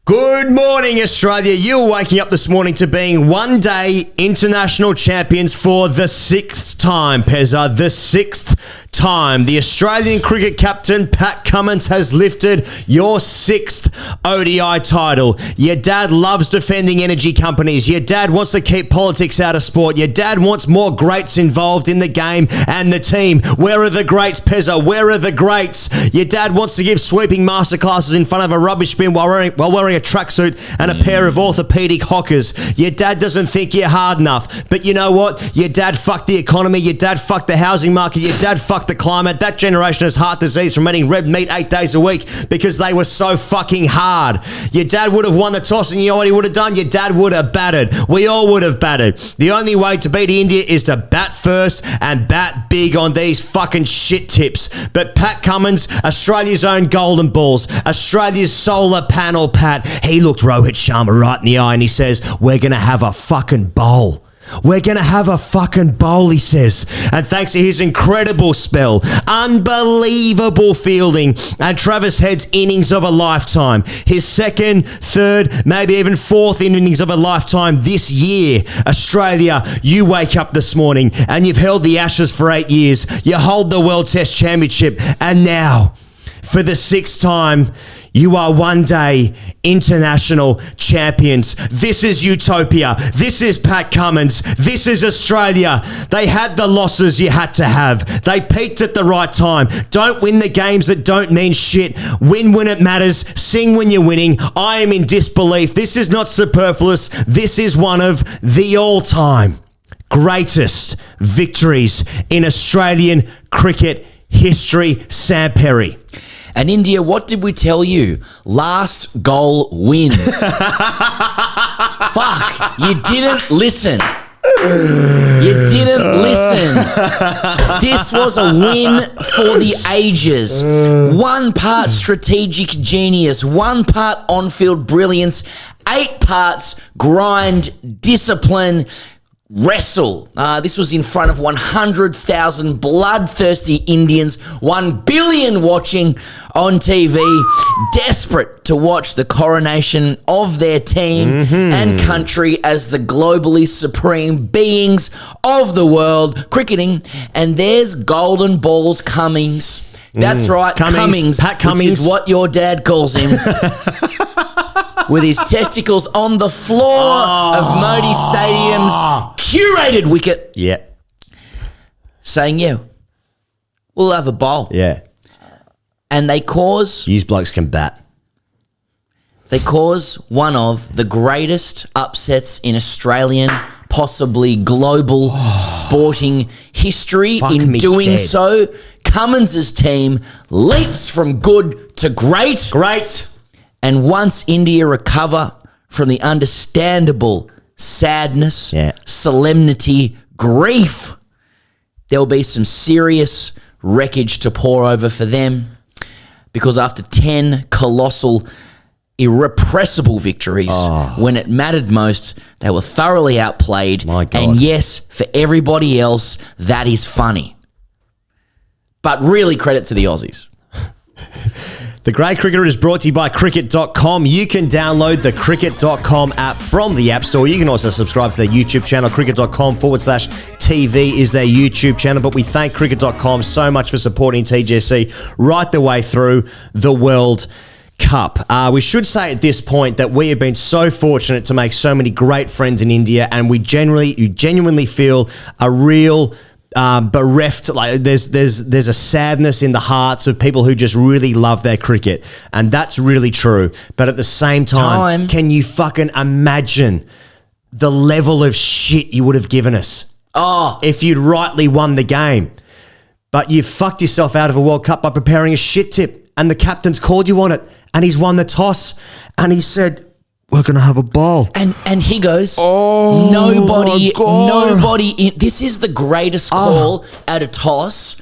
Good morning, Australia. You're waking up this morning to being one-day international champions for the sixth time, Pezza. The sixth time. The Australian cricket captain, Pat Cummins, has lifted your sixth ODI title. Your dad loves defending energy companies. Your dad wants to keep politics out of sport. Your dad wants more greats involved in the game and the team. Where are the greats, Pezza? Where are the greats? Your dad wants to give sweeping masterclasses in front of a rubbish bin while wearing a tracksuit and a pair of orthopedic hockers. Your dad doesn't think you're hard enough. But you know what? Your dad fucked the economy. Your dad fucked the housing market. Your dad fucked the climate. That generation has heart disease from eating red meat 8 days a week because they were so fucking hard. Your dad would have won the toss, and you know what he would have done? Your dad would have batted. We all would have batted. The only way to beat India is to bat first and bat big on these fucking shit tips. But Pat Cummins, Australia's own golden balls, Australia's solar panel Pat, he looked Rohit Sharma right in the eye and he says, we're going to have a fucking bowl. We're going to have a fucking bowl, he says. And thanks to his incredible spell, unbelievable fielding, and Travis Head's innings of a lifetime, his second, third, maybe even fourth innings of a lifetime this year, Australia, you wake up this morning and you've held the Ashes for 8 years. You hold the World Test Championship, and now, for the sixth time, you are one-day international champions. This is utopia. This is Pat Cummins. This is Australia. They had the losses you had to have. They peaked at the right time. Don't win the games that don't mean shit. Win when it matters. Sing when you're winning. I am in disbelief. This is not superfluous. This is one of the all-time greatest victories in Australian cricket history. Sam Perry. And India, what did we tell you? Last goal wins. Fuck, you didn't listen. You didn't listen. This was a win for the ages. 1 part strategic genius, 1 part on-field brilliance, 8 parts grind, discipline, wrestle. This was in front of 100,000 bloodthirsty Indians, 1 billion watching on TV, desperate to watch the coronation of their team and country as the globally supreme beings of the world cricketing. And there's golden balls Cummins. That's right, Cummins, Pat Cummins, which is what your dad calls him. With his testicles on the floor of Modi Stadium's curated wicket. Yeah. Saying, yeah, we'll have a bowl. Yeah. And they cause... These blokes can bat. They cause one of the greatest upsets in Australian, possibly global sporting history. In doing so, Cummins' team leaps from good to great. Great. And once India recover from the understandable sadness, solemnity, grief, there'll be some serious wreckage to pour over for them, because after 10 colossal, irrepressible victories, when it mattered most, they were thoroughly outplayed. My God. And yes, for everybody else, that is funny. But really credit to the Aussies. The Great Cricketer is brought to you by Cricket.com. You can download the Cricket.com app from the App Store. You can also subscribe to their YouTube channel. Cricket.com/TV is their YouTube channel. But we thank Cricket.com so much for supporting TGC right the way through the World Cup. We should say at this point that we have been so fortunate to make so many great friends in India, and you genuinely feel a real... bereft, like there's a sadness in the hearts of people who just really love their cricket, and that's really true. But at the same time, can you fucking imagine the level of shit you would have given us if you'd rightly won the game? But you fucked yourself out of a World Cup by preparing a shit tip, and the captain's called you on it, and he's won the toss, and he said, we're going to have a bowl. And he goes, nobody, this is the greatest call at a toss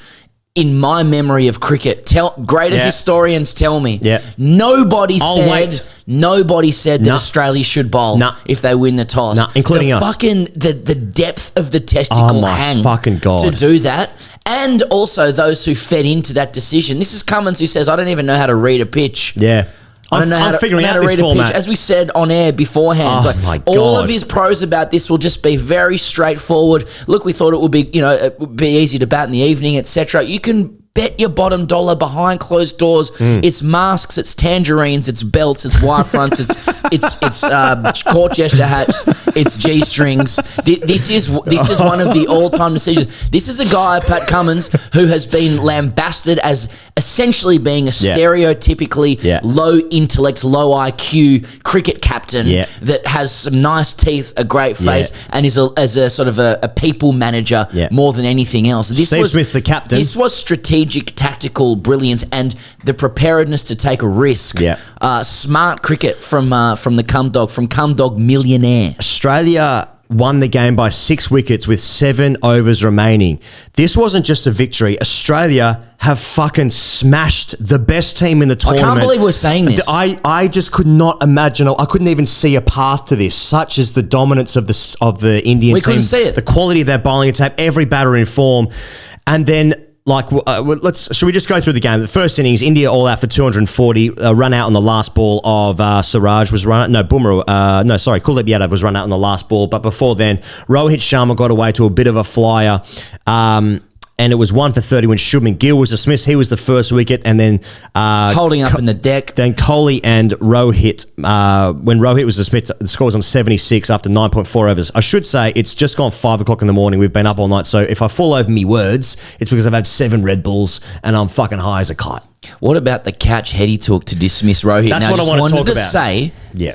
in my memory of cricket. Greater historians tell me. Yeah. Nobody said that Australia should bowl if they win the toss. Including us. Fucking the depth of the testicle hang fucking God. to do that. And also those who fed into that decision. This is Cummins who says, I don't even know how to read a pitch. Yeah. I don't know how to figuring out read this a format. pitch. As we said on air beforehand, my all God. of his pros about this will just be very straightforward. Look, we thought it would be, it would be easy to bat in the evening, etc. You can bet your bottom dollar behind closed doors. It's masks, it's tangerines, it's belts, it's wire fronts, it's court gesture hats, it's G-strings. This is one of the all-time decisions. This is a guy, Pat Cummins, who has been lambasted as essentially being a stereotypically low intellect, low IQ cricket captain that has some nice teeth, a great face, and is as a sort of a people manager more than anything else. Steve Smith's the captain. This was strategic, tactical brilliance and the preparedness to take a risk. Smart cricket from the Cum Dog millionaire. Australia won the game by 6 wickets with 7 overs remaining. This wasn't just a victory. Australia have fucking smashed the best team in the tournament. I can't believe we're saying this. I just could not imagine. I couldn't even see a path to this. Such is the dominance of the Indian team. We couldn't see it. The quality of their bowling attack, every batter in form, and then. Should we just go through the game? The first innings, India all out for 240, run out on the last ball of Siraj was run out. No, Kuldeep Yadav was run out on the last ball. But before then, Rohit Sharma got away to a bit of a flyer. And it was 1 for 30 when Shubman Gill was dismissed. He was the first wicket, and then holding up in the deck. Then Kohli and Rohit. When Rohit was dismissed, the score was on 76 after 9.4 overs. I should say it's just gone 5 o'clock in the morning. We've been up all night, so if I fall over me words, it's because I've had 7 Red Bulls and I'm fucking high as a kite. What about the catch Hetty took to dismiss Rohit? That's now, what I want to talk about. Say, yeah.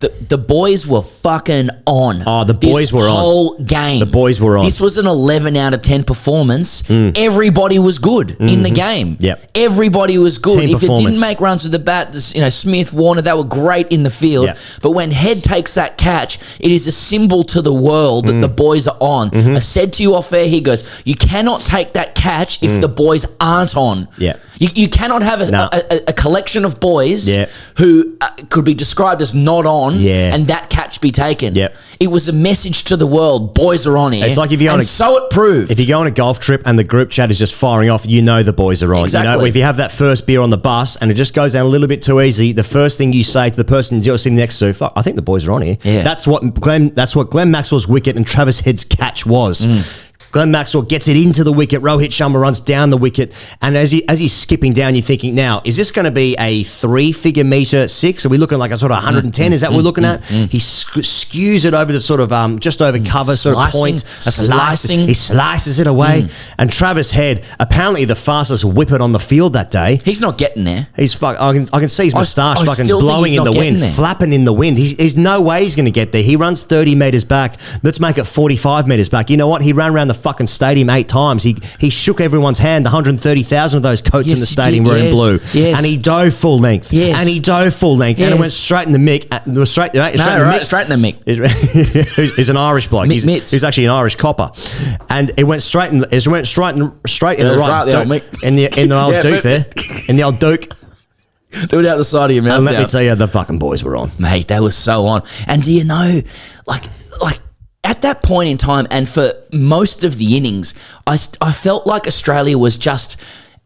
The boys were fucking on. Oh, the boys were on. This whole game. The boys were on. This was an 11 out of 10 performance. Everybody was good in the game. Yep. Everybody was good. Team if performance. it didn't make runs with the bat, Smith, Warner, they were great in the field. Yep. But when Head takes that catch, it is a symbol to the world that the boys are on. I said to you off air, he goes, you cannot take that catch if the boys aren't on. Yeah. You cannot have a collection of boys Yeah. who could be described as not on Yeah. and that catch be taken. Yep. It was a message to the world, boys are on here. It's like if you so it proved. If you go on a golf trip and the group chat is just firing off, you know the boys are on. Exactly. If you have that first beer on the bus and it just goes down a little bit too easy, the first thing you say to the person you're sitting next to, fuck, I think the boys are on here. Yeah. That's what Glenn Maxwell's wicket and Travis Head's catch was. Glenn Maxwell gets it into the wicket. Rohit Sharma runs down the wicket. And as he's skipping down, you're thinking, now, is this going to be a 3-figure metre 6? Are we looking like a sort of 110? Is that what we're looking at? He skews it over the sort of just over cover sort of point. Slicing. He slices it away. And Travis Head, apparently the fastest whippet on the field that day. He's not getting there. I can see his moustache fucking still think blowing he's in not the getting wind, there. flapping in the wind. He's no way he's going to get there. He runs 30 metres back. Let's make it 45 metres back. You know what? He ran around the fucking stadium 8 times. He shook everyone's hand. 100,000 of those coats in the stadium were in blue. Yes. And he dove full length. Yes. And he dove full length. And it went straight in the mick. Straight in the mick. He's an Irish bloke. He's actually an Irish copper. And it went straight in the right. In the old Duke there. In the old Duke. Do it out the side of your mouth. And let me tell you, the fucking boys were on. Mate, they were so on. And do you know, like at that point in time, and for most of the innings, I felt like Australia was just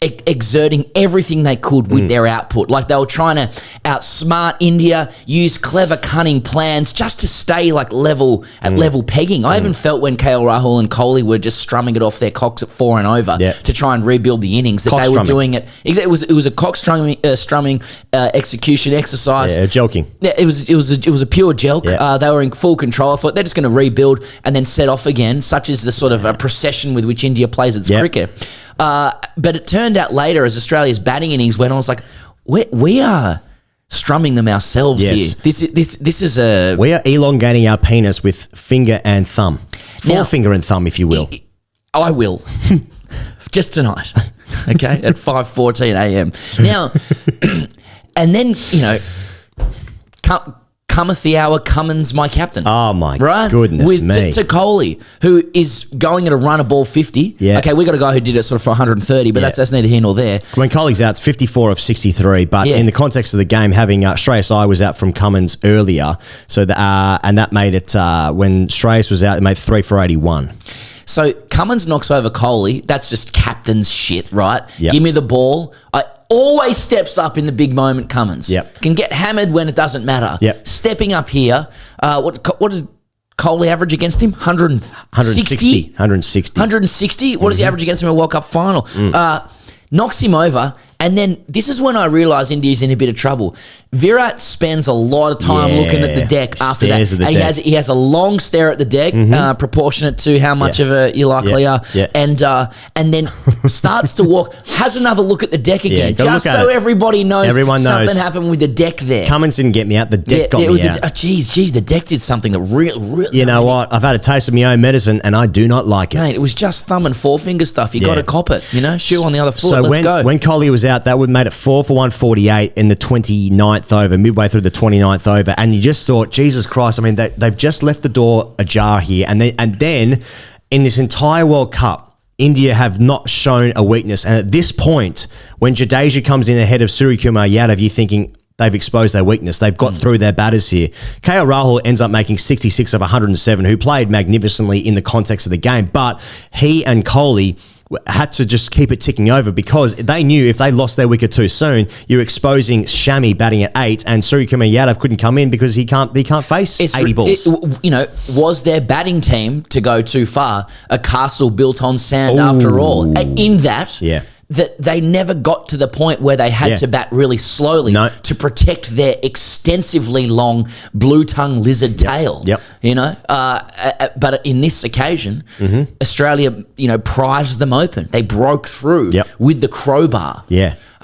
exerting everything they could with their output. Like they were trying to outsmart India, use clever, cunning plans just to stay like level pegging. I even felt when KL Rahul and Kohli were just strumming it off their cocks at 4 and over to try and rebuild the innings, that they were doing it. It was a cock strumming execution exercise. Yeah, joking. Yeah, it was a pure joke. Yeah. They were in full control. I thought they're just going to rebuild and then set off again, such as the sort of a procession with which India plays its cricket. But it turned out later, as Australia's batting innings went on, I was like, we are strumming them ourselves here. This is a... We are elongating our penis with finger and thumb. Forefinger and thumb, if you will. I will. Just tonight. Okay? At 5:14 a.m. Now, and then, cometh the hour, Cummins, my captain. Oh, my goodness me. To Kohli, who is going at a run of ball 50. Yeah. Okay, we got a guy who did it sort of for 130, but that's neither here nor there. When Kohli's out, it's 54 of 63, but in the context of the game, having Shreyas Iyer was out from Cummins earlier, so and that made it, when Shreyas was out, it made 3 for 81. So Cummins knocks over Kohli. That's just captain's shit, right? Yep. Give me the ball. always steps up in the big moment, Cummins. Yep. Can get hammered when it doesn't matter. Yep. Stepping up here. What does Kohli average against him? 160? 160. What does he average against him in a World Cup final? Knocks him over. And then this is when I realise India's in a bit of trouble. Virat spends a lot of time looking at the deck after that. He has a long stare at the deck, proportionate to how much of a you likely are. Yeah. And then starts to walk, has another look at the deck again, just so everybody knows something happened with the deck there. Cummins didn't get me out. The deck got me out. The deck did something that really... You know what? I've had a taste of my own medicine and I do not like it. Mate, it was just thumb and forefinger stuff. You got to cop it, shoe on the other foot. So when Kohli was out, that would have made it 4 for 148 in the 29th over, midway through the 29th over. And you just thought, Jesus Christ, I mean, they've just left the door ajar here. And then in this entire World Cup, India have not shown a weakness. And at this point, when Jadeja comes in ahead of Suryakumar Yadav, you're thinking they've exposed their weakness. They've got through their batters here. KL Rahul ends up making 66 of 107, who played magnificently in the context of the game. But he and Kohli had to just keep it ticking over because they knew if they lost their wicket too soon, you're exposing Shami batting at 8 and Suryakumar Yadav couldn't come in because he can't face 80 balls. Was their batting team, to go too far, a castle built on sand after all? In that... that they never got to the point where they had to bat really slowly to protect their extensively long blue-tongue lizard tail. But in this occasion, Australia, prized them open. They broke through with the crowbar. You've got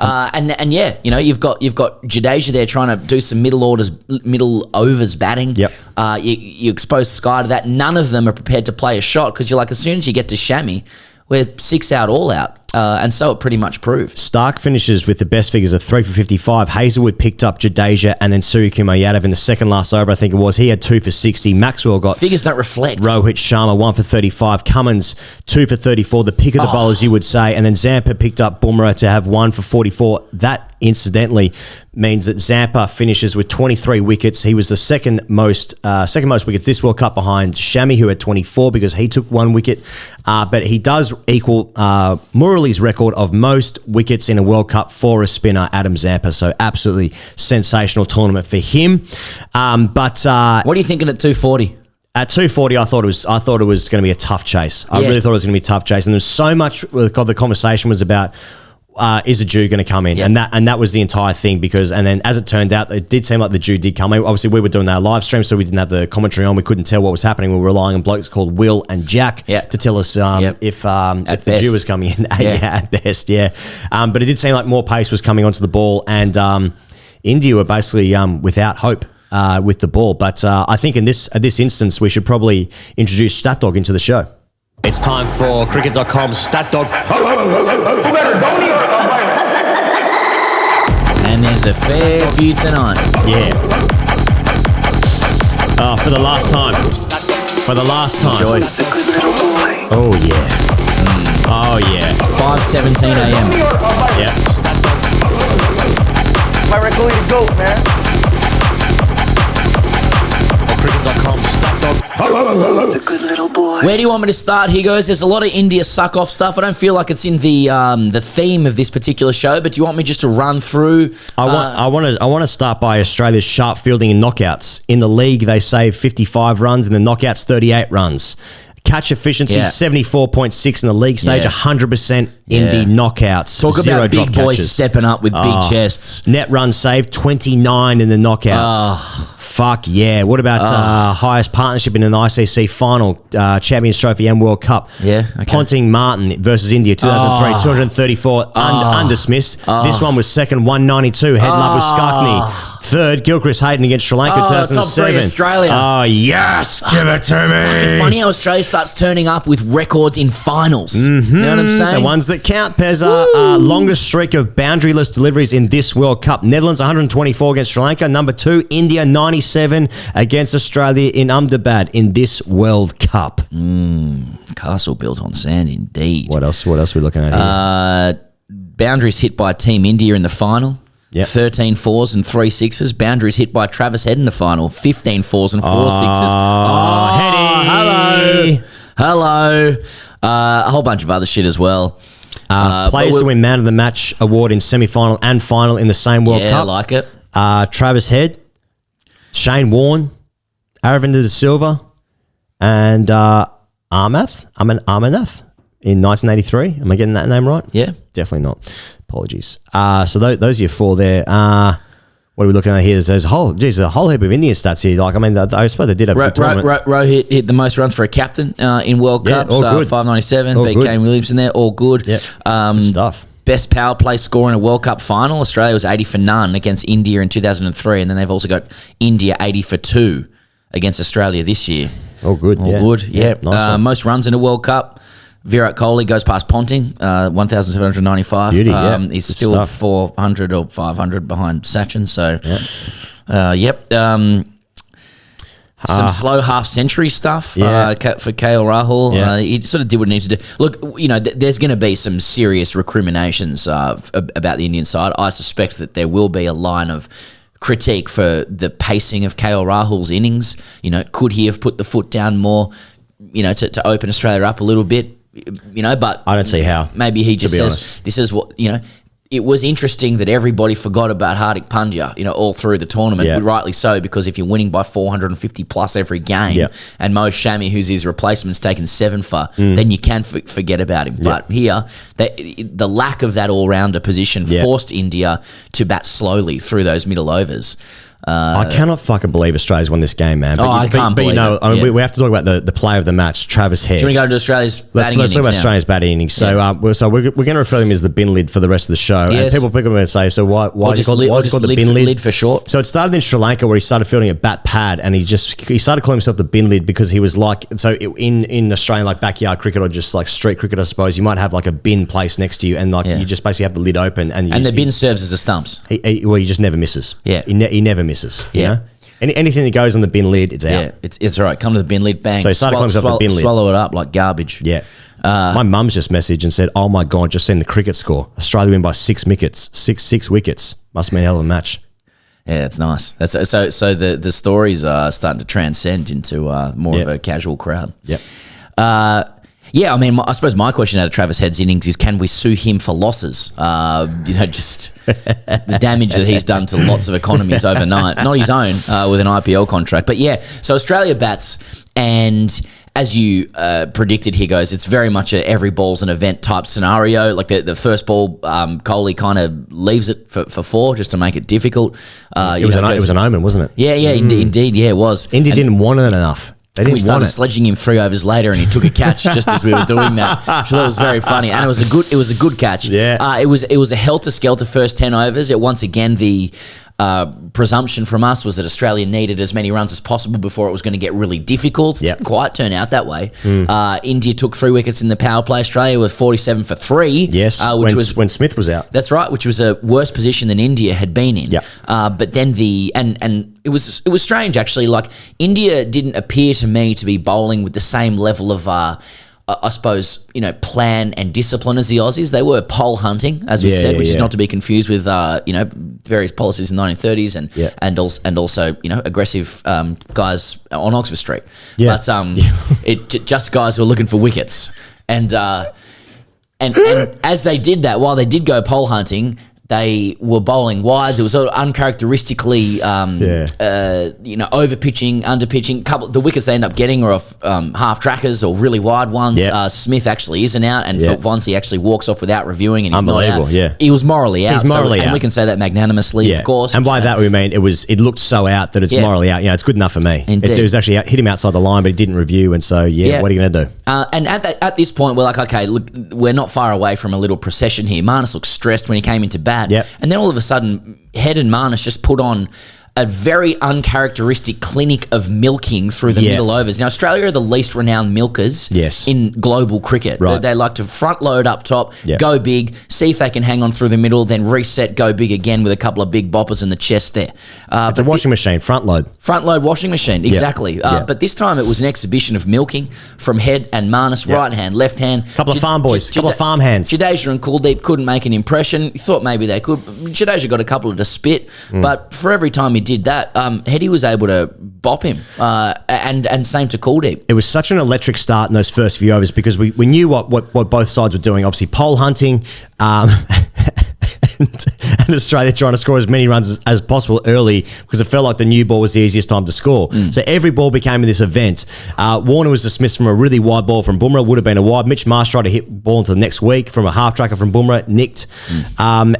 Jadeja there trying to do some middle overs batting. You expose Sky to that. None of them are prepared to play a shot because you're like, as soon as you get to Shami, we're 6 out, all out. And so it pretty much proved. Stark finishes with the best figures of 3 for 55. Hazelwood picked up Jadeja and then Suryakumar Yadav in the second last over, I think it was. He had 2 for 60. Maxwell got... Figures don't reflect. Rohit Sharma, 1 for 35. Cummins, 2 for 34. The pick of the bowlers, you would say. And then Zampa picked up Bumrah to have 1 for 44. That, incidentally, means that Zampa finishes with 23 wickets. He was the second most wickets this World Cup behind Shami, who had 24 because he took 1 wicket. But he does equal Murali's record of most wickets in a World Cup for a spinner, Adam Zampa. So absolutely sensational tournament for him. But what are you thinking at 240? At 240, I thought it was going to be a tough chase. I really thought it was going to be a tough chase, and there was so much. The conversation was about. Is a Jew going to come in? And that was the entire thing and then as it turned out, it did seem like the Jew did come in. Obviously, we were doing our live stream, so we didn't have the commentary on. We couldn't tell what was happening. We were relying on blokes called Will and Jack to tell us if the Jew was coming in. At best, but it did seem like more pace was coming onto the ball, and India were basically without hope. With the ball. But I think at this instance, we should probably introduce StatDog into the show. It's time for Cricket.com's StatDog. And there's a fair few tonight. For the last time. Enjoy. Oh, yeah. Oh, yeah. 5:17 a.m. My record is GOAT, man. Cricket.com StatDog. The good little boy. Where do you want me to start? Here goes. There's a lot of India suck-off stuff. I don't feel like it's in the theme of this particular show, but do you want me just to run through? I want to start by Australia's sharp fielding in knockouts. In the league, they save 55 runs. In the knockouts, 38 runs. Catch efficiency, 74.6 in the league stage, 100% in the knockouts. Talk Zero about big drop boys catches. stepping up with big chests. Net runs saved, 29 in the knockouts. Fuck yeah. What about highest partnership in an ICC final, Champions Trophy and World Cup? Ponting Martin versus India, 2003, 234 undismissed. This one was second, 192. Head love with Skarkny. Third, Gilchrist Hayden against Sri Lanka, 2007. Top 3 Australia. Oh, yes. Give it to me. It's funny how Australia starts turning up with records in finals. You know what I'm saying? The ones that count, Pezza. Longest streak of boundaryless deliveries in this World Cup. Netherlands, 124 against Sri Lanka. Number 2, India, 97 against Australia in Ahmedabad in this World Cup. Castle built on sand, indeed. What else are we looking at here? Boundaries hit by Team India in the final. 13 fours and 3 sixes. Boundaries hit by Travis Head in the final. 15 fours and 4 sixes. Heady. Hello. A whole bunch of other shit as well. Players to win Man of the Match award in semi-final and final in the same World Cup. Yeah, I like it. Travis Head, Shane Warne, Aravinda de Silva, and Armanath in 1983. Am I getting that name right? Yeah. Definitely not. Apologies. So those are your four there. What are we looking at here? There's a whole heap of Indian stats here. Like, I mean, I suppose they did have a good tournament. Rohit hit the most runs for a captain in World Cups. All good. 597. All beat good. Kane Williamson there. All good. Yep. Good stuff. Best power play score in a World Cup final. Australia was 80 for none against India in 2003. And then they've also got India 80 for 2 against Australia this year. All good. All good. Yeah. Nice one. Most runs in a World Cup. Virat Kohli goes past Ponting, 1,795. Beauty, yeah. He's Good still stuff. 400 or 500 behind Sachin. So, some slow half-century stuff for KL Rahul. Yeah. He sort of did what he needed to do. Look, there's going to be some serious recriminations about the Indian side. I suspect that there will be a line of critique for the pacing of KL Rahul's innings. Could he have put the foot down more, to open Australia up a little bit? But I don't see how. Maybe he just says, honest. this is what, it was interesting that everybody forgot about Hardik Pandya, all through the tournament, Yeah. rightly so, because if you're winning by 450 plus every game, Yeah. and Mo Shami, who's his replacement's taken 7 for, then you can forget about him. Yeah. But here, the lack of that all-rounder position forced India to bat slowly through those middle overs. I cannot fucking believe Australia's won this game, man. I can't believe it. I mean, Yeah. we have to talk about the player of the match, Travis Head. Do you want to go to Australia's batting Let's talk about innings now? Australia's batting innings. So, we're going to refer to him as the bin lid for the rest of the show. Yes. And people are going to say, so why is it called the bin lid? Lid for short. So it started in Sri Lanka where he started fielding at bat pad, and he started calling himself the bin lid because he was like, in Australian like backyard cricket or just like street cricket, I suppose, you might have like a bin placed next to you, and you just basically have the lid open, and the bin serves as the stumps. He just never misses. Yeah. He never misses. Yeah. You know? Anything that goes on the bin lid, it's out. Yeah, it's all right. Come to the bin lid, bang. So he started calling himself the bin lid. Swallow it up like garbage. Yeah. My mum's just messaged and said, "Oh my god, just seen the cricket score. Australia win by 6 wickets. Six wickets. Must have been a hell of a match." Yeah, it's nice. That's so the stories are starting to transcend into more of a casual crowd. Yep. Yeah, I mean, I suppose my question out of Travis Head's innings is, can we sue him for losses? Just the damage that he's done to lots of economies overnight. Not his own with an IPL contract. But yeah, so Australia bats, and as you predicted, Higgins, it's very much a every ball's an event type scenario. Like the first ball, Kohli kind of leaves it for 4 just to make it difficult. It was an omen, wasn't it? Yeah, indeed, yeah, it was. India didn't want it enough. They We didn't started want it. sledging him 3 overs later, and he took a catch just as we were doing that. So that was very funny, and it was a good catch. Yeah. It was a helter skelter first 10 overs. It once again the presumption from us was that Australia needed as many runs as possible before it was going to get really difficult. Yep. Didn't quite turn out that way. India took 3 wickets in the power play. Australia was 47 for 3. Yes, when Smith was out. That's right, which was a worse position than India had been in. Yep. But then it was strange actually. Like, India didn't appear to me to be bowling with the same level of I suppose, plan and discipline as the Aussies. They were pole hunting, as we said, which is not to be confused with various policies in the 1930s and also aggressive guys on Oxford Street. Yeah. But just guys who are looking for wickets. And as they did that, while they did go pole hunting, they were bowling wides. It was sort of uncharacteristically, over pitching, under pitching. The wickets they end up getting are off half trackers or really wide ones. Yep. Smith actually isn't out, and Phil Vonsey actually walks off without reviewing, and he's not out. Unbelievable, yeah. He was morally out. He's morally out. And we can say that magnanimously, of course. And by that we mean it looked so out that it's morally out. It's good enough for me. Indeed. It was actually hit him outside the line, but he didn't review, and so what are you going to do? And at this point, we're like, okay, look, we're not far away from a little procession here. Marnus looked stressed when he came into bat. Yep. And then all of a sudden, Head and Marnus just put on a very uncharacteristic clinic of milking through the middle overs. Now, Australia are the least renowned milkers in global cricket. Right. They like to front load up top, Yep. go big, see if they can hang on through the middle, then reset, go big again with a couple of big boppers in the chest there. It's a washing machine, front load. Front load washing machine, exactly. But this time it was an exhibition of milking from Head and Marnus, right hand, left hand. Couple of farm boys, couple of farm hands. Jadeja and Kuldeep couldn't make an impression. You thought maybe they could. Jadeja got a couple to spit, but for every time he did that, Heady was able to bop him. And same to Kuldeep. It was such an electric start in those first few overs because we knew what both sides were doing. Obviously, pole hunting, and Australia trying to score as many runs as possible early because it felt like the new ball was the easiest time to score. So every ball became in this event. Warner was dismissed from a really wide ball from Bumrah. Would have been a wide. Mitch Marsh tried to hit ball into the next week from a half tracker from Bumrah, nicked. And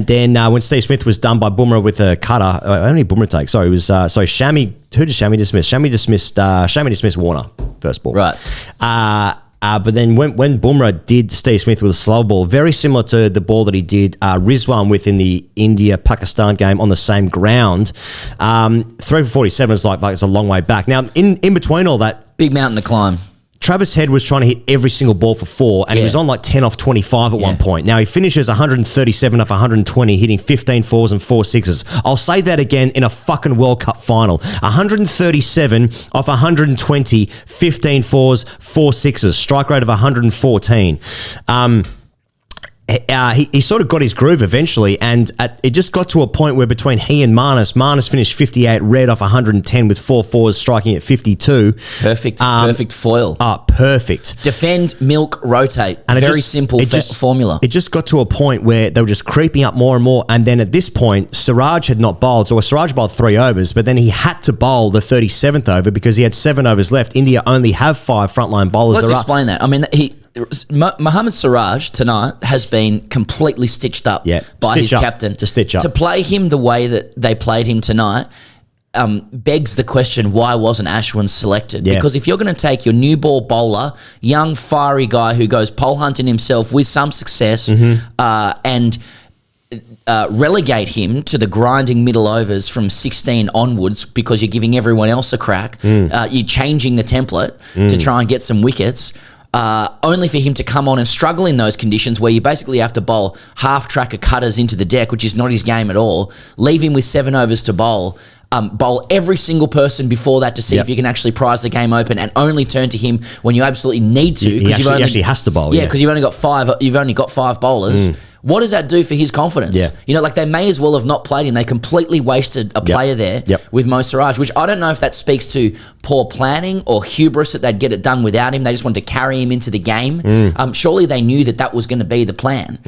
then when Steve Smith was done by Bumrah with a cutter, only Bumrah take. Sorry, it was Shami. Who did Shami dismiss? Shami dismissed Warner first ball. Right. But then when Bumrah did Steve Smith with a slow ball, very similar to the ball that he did Rizwan with in the India-Pakistan game on the same ground, 3 for 47 is like it's a long way back. Now, in between all that, big mountain to climb. Travis Head was trying to hit every single ball for 4, and he was on like 10 off 25 at one point. Now, he finishes 137 off 120, hitting 15 4s and 4 6s. I'll say that again in a fucking World Cup final. 137 off 120, 15 4s, 4 6s. Strike rate of 114. He sort of got his groove eventually, and it just got to a point where between he and Marnus finished 58 red off 110 with 4 4s, striking at 52. Perfect foil. Perfect. Defend, milk, rotate. And Very simple formula. It just got to a point where they were just creeping up more and more, and then at this point, Siraj had not bowled. So Siraj bowled 3 overs, but then he had to bowl the 37th over because he had 7 overs left. India only have 5 frontline bowlers. Let's explain that. I mean, Mohammad Siraj tonight has been completely stitched up by his captain. To stitch up. To play him the way that they played him tonight begs the question, why wasn't Ashwin selected? Yeah. Because if you're going to take your new ball bowler, young, fiery guy who goes pole hunting himself with some success and relegate him to the grinding middle overs from 16 onwards because you're giving everyone else a crack, you're changing the template to try and get some wickets, only for him to come on and struggle in those conditions where you basically have to bowl half-tracker cutters into the deck, which is not his game at all, leave him with 7 overs to bowl every single person before that to see if you can actually prize the game open, and only turn to him when you absolutely need to. He actually has to bowl. Yeah, because you've only got 5 bowlers. What does that do for his confidence? Yeah. You know, like they may as well have not played him. They completely wasted a player there with Mo Siraj, which I don't know if that speaks to poor planning or hubris that they'd get it done without him. They just wanted to carry him into the game. Surely they knew that was going to be the plan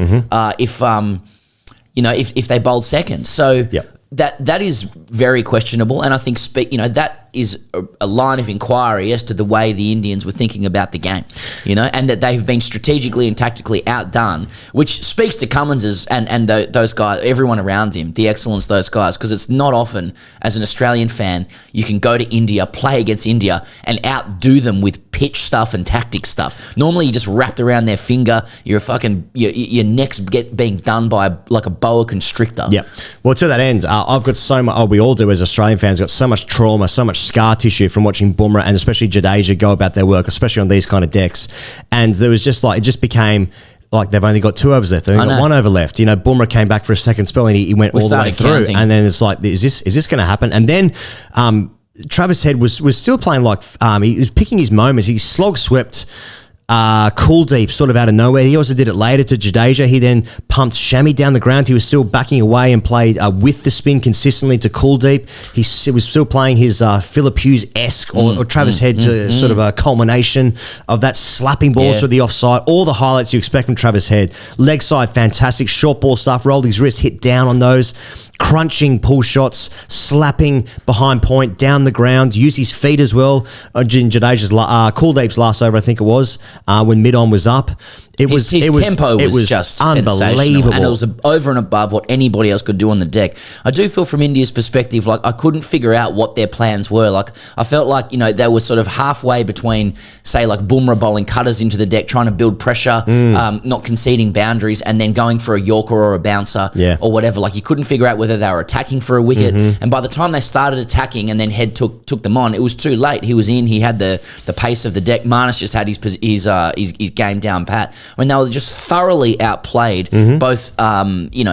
if they bowled second. So that is very questionable, and I think that is a line of inquiry as to the way the Indians were thinking about the game, and that they've been strategically and tactically outdone, which speaks to Cummins and those guys, everyone around him, the excellence of those guys, because it's not often, as an Australian fan, you can go to India, play against India, and outdo them with pitch stuff and tactic stuff. Normally, you're just wrapped around their finger, your neck's being done by like a boa constrictor. Yeah. Well, to that end, I've got so much, we all do as Australian fans, got so much trauma, so much scar tissue from watching Bumrah and especially Jadeja go about their work, especially on these kind of decks. And there was just it just became like they've only got 2 overs left. They've only got 1 over left. Bumrah came back for a second spell and he went all the way through. Counting. And then it's like, is this going to happen? And then Travis Head was still playing like he was picking his moments. He slog swept Kuldeep sort of out of nowhere. He also did it later to Jadeja. He then pumped Shami down the ground. He was still backing away and played with the spin consistently to Kuldeep. He was still playing his Phillip Hughes-esque or Travis Head to sort of a culmination of that slapping balls to the offside. All the highlights you expect from Travis Head. Leg side, fantastic. Short ball stuff. Rolled his wrist, hit down on those. Crunching pull shots, slapping behind point, down the ground, used his feet as well. Jadeja's Kuldeep's last over, I think it was, when mid-on was up. His tempo was just unbelievable, and it was over and above what anybody else could do on the deck. I do feel from India's perspective, like I couldn't figure out what their plans were. Like I felt like they were sort of halfway between, say, like Bumrah bowling cutters into the deck, trying to build pressure, not conceding boundaries, and then going for a Yorker or a bouncer or whatever. Like you couldn't figure out whether they were attacking for a wicket, and by the time they started attacking and then Head took them on, it was too late. He was in. He had the pace of the deck. Marnus just had his game down pat. when they were just thoroughly outplayed, both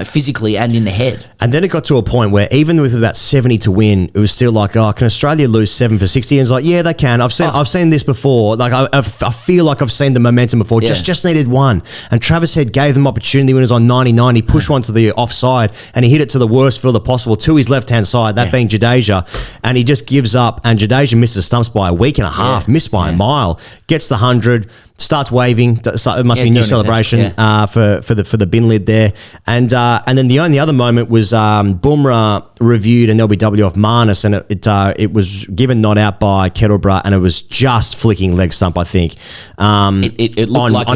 physically and in the head. And then it got to a point where even with about 70 to win, it was still like, oh, can Australia lose 7 for 60? And it's like, yeah, they can. I've seen this before. Like I feel like I've seen the momentum before. Yeah. Just needed one. And Travis Head gave them opportunity when it was on 99. He pushed one to the offside and he hit it to the worst fielder possible to his left-hand side, that being Jadeja. And he just gives up. And Jadeja misses stumps by a week and a half, missed by a mile, gets the 100. Starts waving. It must be a new celebration for the bin lid there. And then the only other moment was Bumrah reviewed an LBW off Marnus, and it was given not out by Kettleborough, and it was just flicking leg stump, I think. It looked like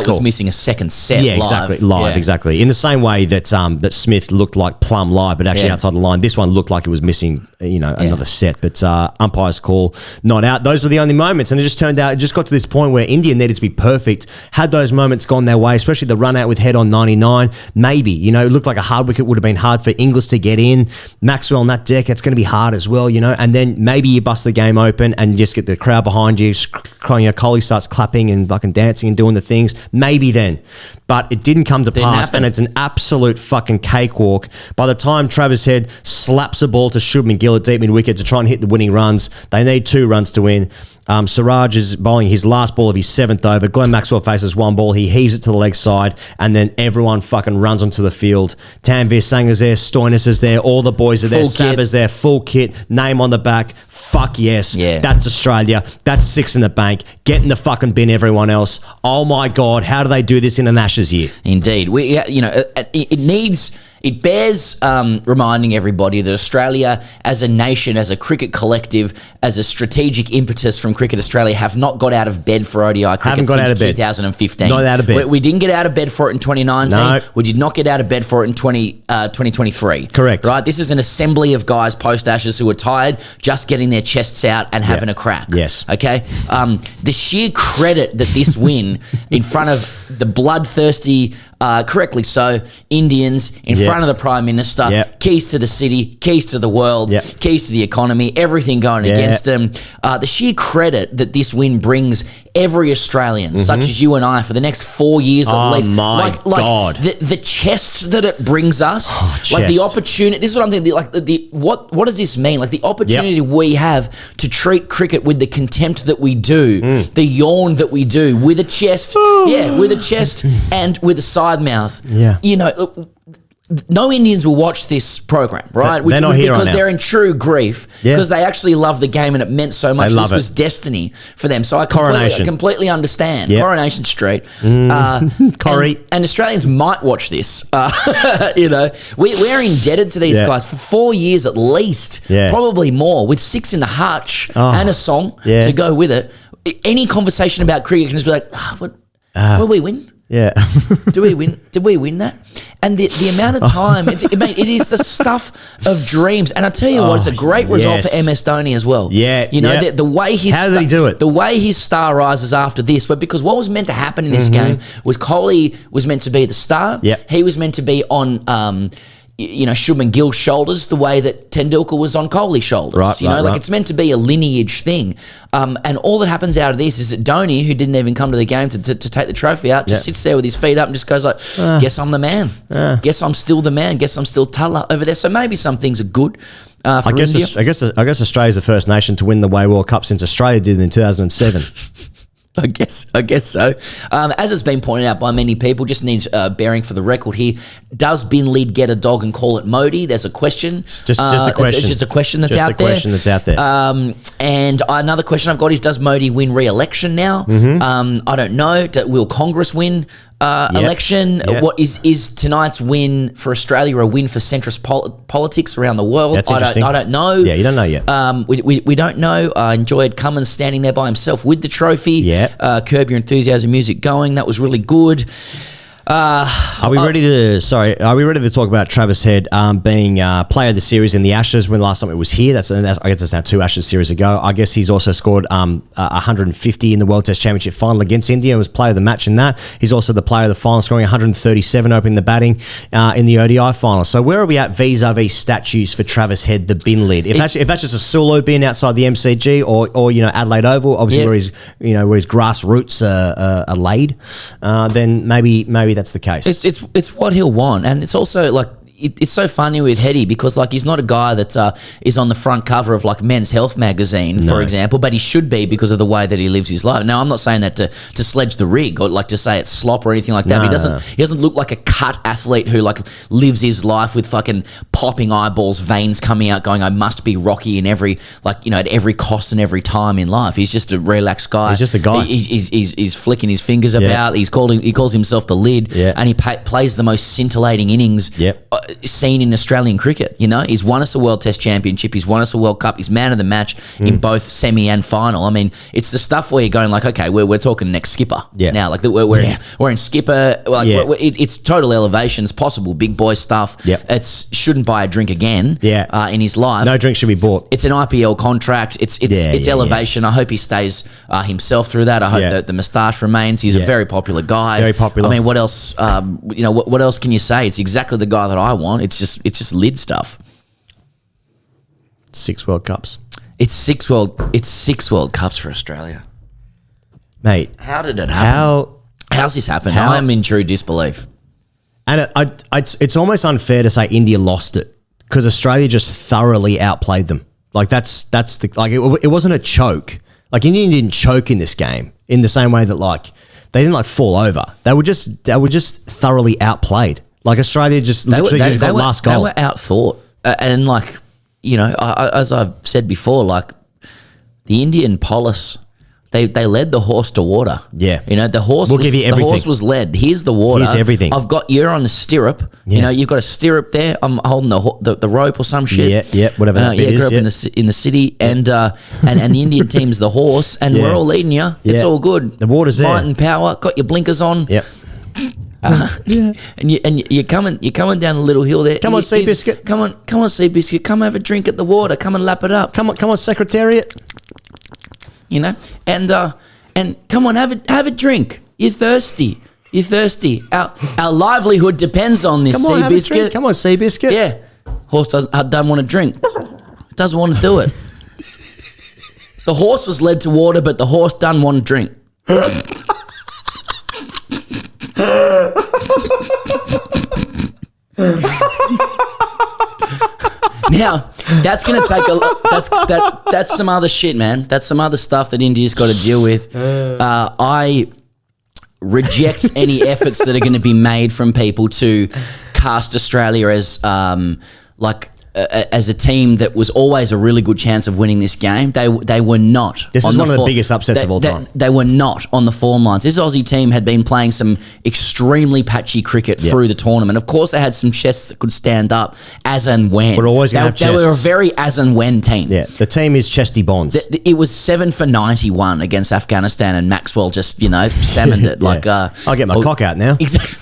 it was missing a second set. Yeah, exactly. Live, exactly. In the same way that that Smith looked like plumb live, but actually outside the line. This one looked like it was missing, another set. But umpire's call not out. Those were the only moments, and it just turned out it just got to this point where India needed to be perfect. Had those moments gone their way, especially the run out with Head on 99, maybe, it looked like a hard wicket would have been hard for Inglis to get in. Maxwell on that deck, it's going to be hard as well, and then maybe you bust the game open and you just get the crowd behind you. Kohli starts clapping and fucking dancing and doing the things. Maybe then. But it didn't come to pass, and it's an absolute fucking cakewalk. By the time Travis Head slaps a ball to Shubman Gill at deep mid-wicket to try and hit the winning runs, they need 2 runs to win. Siraj is bowling his last ball of his 7th over. Glenn Maxwell faces one ball. He heaves it to the leg side, and then everyone fucking runs onto the field. Tanvir Sanger's there. Stoinis is there. All the boys are there. Saba's there. Full kit. Name on the back. Fuck yes. Yeah. That's Australia. That's 6 in the bank. Get in the fucking bin, everyone else. Oh my God. How do they do this in an Ashes year? Indeed. It bears reminding everybody that Australia as a nation, as a cricket collective, as a strategic impetus from Cricket Australia have not got out of bed for ODI cricket since 2015. Not out of bed. We didn't get out of bed for it in 2019. No. We did not get out of bed for it in 2023. Correct. Right? This is an assembly of guys post-Ashes who are tired, just getting their chests out and having a crack. Yes. Okay? The sheer credit that this win in front of the bloodthirsty, correctly so, Indians in front of the Prime Minister, keys to the city, keys to the world, keys to the economy, everything going against them. The sheer credit that this win brings every Australian, such as you and I, for the next 4 years at least. Oh my God. The chest that it brings us, like the opportunity, this is what I'm thinking, like what does this mean? Like the opportunity we have to treat cricket with the contempt that we do, the yawn that we do, with a chest, with a chest and with a side mouth. Yeah. No Indians will watch this program, right? They're not here because right now. they're in true grief because they actually love the game and it meant so much. This was destiny for them. So I completely understand. Coronation Street. Corrie. And Australians might watch this. We're indebted to these guys for 4 years at least, probably more, with 6 in the hutch and a song to go with it. Any conversation about cricket can just be like, what did we win? Yeah. Did we win? Did we win that? And the amount of time, it is the stuff of dreams. And I tell you what, it's a great result for MS Dhoni as well. Yeah. The way his how did he do it? The way his star rises after this, but because what was meant to happen in this game was Kohli was meant to be the star. Yep. He was meant to be on Shubman Gill's shoulders the way that Tendulkar was on Kohli's shoulders. Right, it's meant to be a lineage thing. And all that happens out of this is that Dhoni, who didn't even come to the game to take the trophy out, just sits there with his feet up and just goes like, guess I'm the man. Guess I'm still the man. Guess I'm still Tala over there. So maybe some things are good for India. I guess Australia's the first nation to win the Way World Cup since Australia did in 2007. I guess so. As it's been pointed out by many people, just needs bearing for the record here. Does bin lid get a dog and call it Modi? There's a question. Just a question. It's just a question that's out there. Just a question that's out there. And another question I've got is, does Modi win re-election now? I don't know. Will Congress win election? What is tonight's win for Australia a win for centrist politics around the world? That's interesting. I don't know. Yeah, you don't know yet. We don't know. I enjoyed Cummins standing there by himself with the trophy. Curb Your Enthusiasm music going. That was really good. Are we ready to talk about Travis Head being player of the series in the Ashes when last time it was here? I guess it's now 2 Ashes series ago. I guess he's also scored 150 in the World Test Championship final against India and was player of the match in that. He's also the player of the final, scoring 137 opening the batting in the ODI final. So where are we at vis-a-vis statues for Travis Head, the bin lid? If that's just a solo bin outside the MCG or Adelaide Oval, obviously where his grassroots are laid, then maybe that's the case. It's what he'll want, and it's also like it's so funny with Hetty because like he's not a guy that is on the front cover of like Men's Health magazine, for example, but he should be because of the way that he lives his life. Now I'm not saying that to sledge the rig or like to say it's slop or anything like that. But he doesn't look like a cut athlete who like lives his life with fucking popping eyeballs, veins coming out, going I must be Rocky in every at every cost and every time in life. He's just a relaxed guy. He's just a guy. He's flicking his fingers about. He calls himself the lid, and he plays the most scintillating innings. Seen in Australian cricket. He's won us a World Test Championship, he's won us a World Cup, he's man of the match in both semi and final. I mean, it's the stuff where you're going like, okay, we're talking next skipper now. Like we're in skipper. It's total elevation. It's possible big boy stuff. It's shouldn't buy a drink again. In his life, no drink should be bought. It's an IPL contract. It's elevation. I hope he stays himself through that. I hope that the moustache remains. He's a very popular guy. Very popular. I mean, what else? What else can you say? It's exactly the guy that I want. It's just lid stuff. 6 World Cups. It's six World Cups for Australia, mate. How did it happen? How's this happened? I'm in true disbelief. And it's almost unfair to say India lost it because Australia just thoroughly outplayed them. Like that's it wasn't a choke. Like India didn't choke in this game in the same way that like they didn't like fall over. They were just thoroughly outplayed. Like Australia just literally got last goal. They were outthought. And like, as I've said before, like the Indian polis, they led the horse to water. Yeah. The horse we'll give you everything. The horse was led. Here's the water. Here's everything. You're on the stirrup. Yeah. You've got a stirrup there. I'm holding the rope or some shit. Yeah, whatever that bit is. Grew up in the city and the Indian team's the horse and we're all leading you. It's all good. The water's there. Might and power. Got your blinkers on. Yep. And you're coming down the little hill there. Come on, Seabiscuit. Come on, Seabiscuit. Come have a drink at the water. Come and lap it up. Come on, Secretariat. And come on, have a drink. You're thirsty. Our livelihood depends on this, Seabiscuit. Come on, Seabiscuit. Yeah. Horse doesn't want to drink. Doesn't want to do it. The horse was led to water, but the horse doesn't want to drink. Now that's going to take that's some other shit, man. That's some other stuff that India's got to deal with. I reject any efforts that are going to be made from people to cast Australia as as a team that was always a really good chance of winning this game. They were not. This is one of the biggest upsets of all time. They were not on the form lines. This Aussie team had been playing some extremely patchy cricket through the tournament. Of course, they had some chests that could stand up as and when. We're always going to have chests. They were a very as and when team. Yeah, the team is chesty bonds. It was 7 for 91 against Afghanistan, and Maxwell just salmoned it. I'll get my cock out now. Exactly.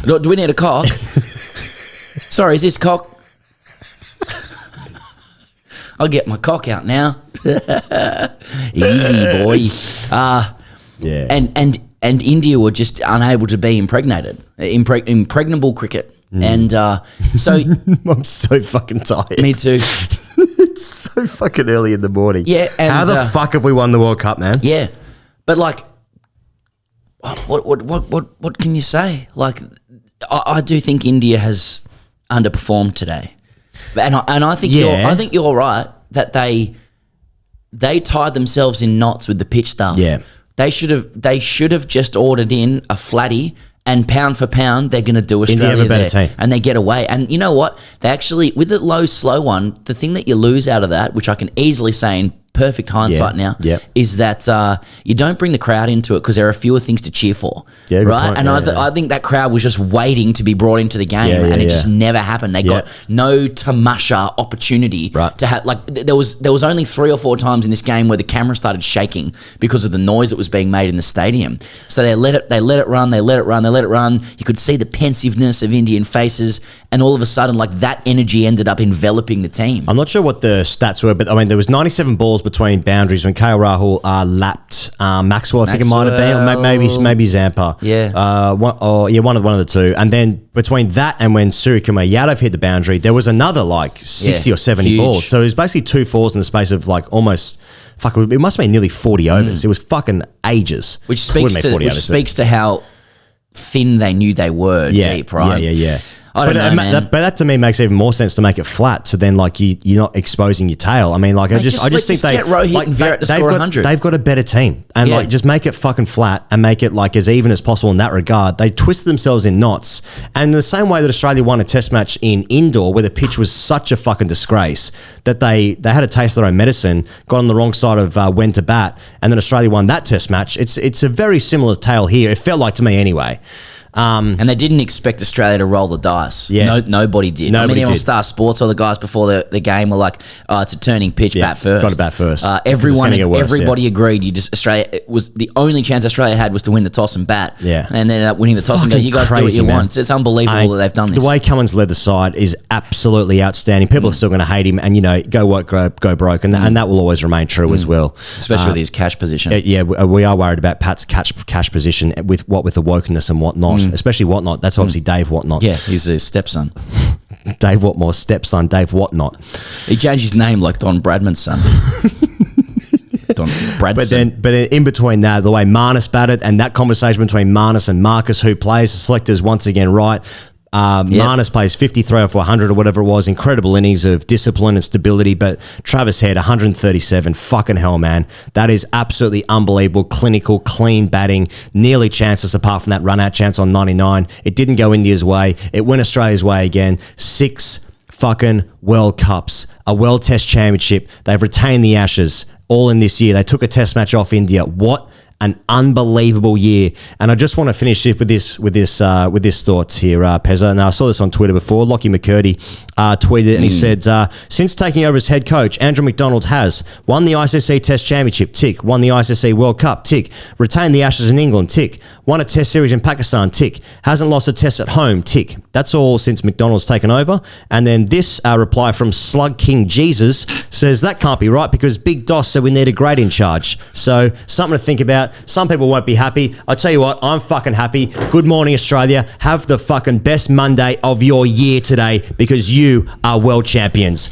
Do we need a cock? Sorry, is this cock? I'll get my cock out now. Easy, boy. And India were just unable to be impregnated. Impregnable cricket. And so... I'm so fucking tired. Me too. It's so fucking early in the morning. Yeah. And, how the fuck have we won the World Cup, man? Yeah. But like, what can you say? Like, I do think India has underperformed today. And I think you're right that they tied themselves in knots with the pitch staff. Yeah, they should have just ordered in a flatty, and pound for pound they're going to do Australia India have a better team. And they get away. And you know what? They actually, with the low slow one, the thing that you lose out of that, which I can easily say in perfect hindsight now, is that you don't bring the crowd into it because there are fewer things to cheer for, right? Point. And I think that crowd was just waiting to be brought into the game, and it just never happened. They got no tamasha opportunity to have. Like there was only 3 or 4 times in this game where the camera started shaking because of the noise that was being made in the stadium. So they let it run. You could see the pensiveness of Indian faces, and all of a sudden, like that energy ended up enveloping the team. I'm not sure what the stats were, but I mean, there was 97 balls between boundaries when KL Rahul lapped Maxwell. I think it might have been, or maybe Zampa. One of the two. And then between that and when Suryakumar Yadav hit the boundary, there was another like 60 or 70 huge balls. So it was basically 2 fours in the space of like almost. Fuck, it must have been nearly 40 overs. It was fucking ages. Which speaks to how thin they knew they were deep, right? Yeah. I don't know, man. But that to me makes even more sense to make it flat. So then, like, you're not exposing your tail. I mean, like, I just think they get Rohit and Virat to score 100. They've got a better team, and like, just make it fucking flat and make it like as even as possible in that regard. They twisted themselves in knots, and the same way that Australia won a Test match in indoor, where the pitch was such a fucking disgrace that they had a taste of their own medicine, got on the wrong side of when to bat, and then Australia won that Test match. It's a very similar tale here. It felt like to me anyway. And they didn't expect Australia to roll the dice. Yeah. Nobody did. On Star Sports, all the guys before the game were like, it's a turning pitch, bat first. Got to bat first. Everybody agreed. Australia, it was the only chance Australia had was to win the toss and bat. Yeah. And then winning the toss and go, you guys do what you want. It's unbelievable that they've done this. The way Cummins led the side is absolutely outstanding. People are still going to hate him, and go work, go broke, and that will always remain true as well. Especially with his cash position. We are worried about Pat's cash position with the wokeness and whatnot. Especially Whatnot. That's obviously Dave Whatnot. Yeah, he's his stepson. Dave Whatmore's stepson, Dave Whatnot. He changed his name like Don Bradman's son. Don Bradson. But in between that, the way Marnus batted and that conversation between Marnus and Marcus, who plays, the selectors once again right. Marnus plays 53 off 100 or whatever it was. Incredible innings of discipline and stability. But Travis Head, 137. Fucking hell, man. That is absolutely unbelievable. Clinical, clean batting. Nearly chanceless apart from that run-out chance on 99. It didn't go India's way. It went Australia's way again. 6 fucking World Cups. A World Test Championship. They've retained the Ashes all in this year. They took a Test match off India. What an unbelievable year. And I just want to finish it with this thoughts here, Pezza. And I saw this on Twitter before. Lockie McCurdy tweeted and he said, since taking over as head coach, Andrew McDonald has won the ICC Test Championship, tick. Won the ICC World Cup, tick. Retained the Ashes in England, tick. Won a Test series in Pakistan, tick. Hasn't lost a test at home, tick. That's all since McDonald's taken over. And then this reply from Slug King Jesus says, that can't be right because Big Doss said we need a great in charge. So something to think about. Some people won't be happy. I'll tell you what, I'm fucking happy. Good morning, Australia. Have the fucking best Monday of your year today because you are world champions.